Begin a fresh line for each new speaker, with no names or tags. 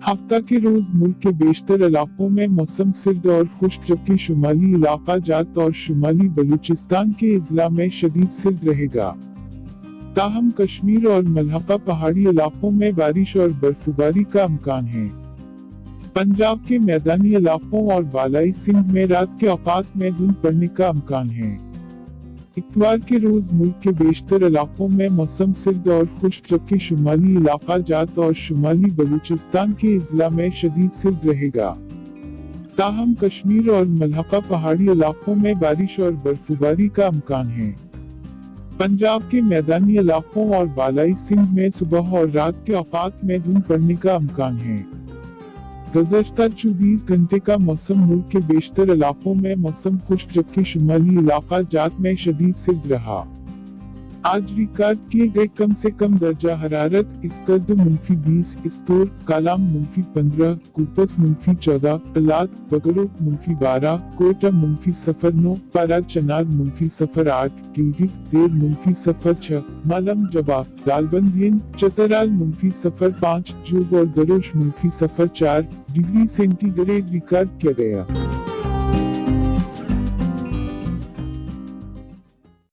हफ्ता के रोज मुल्क के बेशतर इलाकों में मौसम सर्द और खुश्क, जबकि शुमाली इलाका जात और शुमाली बलूचिस्तान के अजला में शदीद सर्द रहेगा। ताहम कश्मीर और मलहका पहाड़ी इलाकों में बारिश और बर्फबारी का इम्कान है। पंजाब के मैदानी इलाकों और बालाई सिंध में रात के औकात में धुंध पड़ने का इम्कान है। इतवार के रोज मुल्क के बेशतर इलाकों में मौसम सर्द और खुश्क, जबकि शुमाली इलाका जात और शुमाली बलूचिस्तान के अजला में शदीद सर्द रहेगा। ताहम कश्मीर और मलहका पहाड़ी इलाकों में बारिश और बर्फबारी का इम्कान है। पंजाब के मैदानी इलाकों और बालाई सिंध में सुबह और रात के औकात में धुंध पड़ने का इम्कान है। गुज़श्ता 24 घंटे का मौसम मुल्क के बेशतर इलाकों में मौसम खुश्क, जबकि शुमाली इलाका जात में शदीद सर्द रहा। आज रिकॉर्ड किए गए कम से कम दर्जा हरारत: इसकर्द -20, इस्तोर कालाम -15, कुपस -14, पलात बगरोक -12, कोयटा -09, पारा चनार -08, गिलगित देर -06, मालम जवाब दालबंदियन चतराल -05, जोग और दरोश -04 डिग्री सेंटीग्रेड रिकॉर्ड किया गया।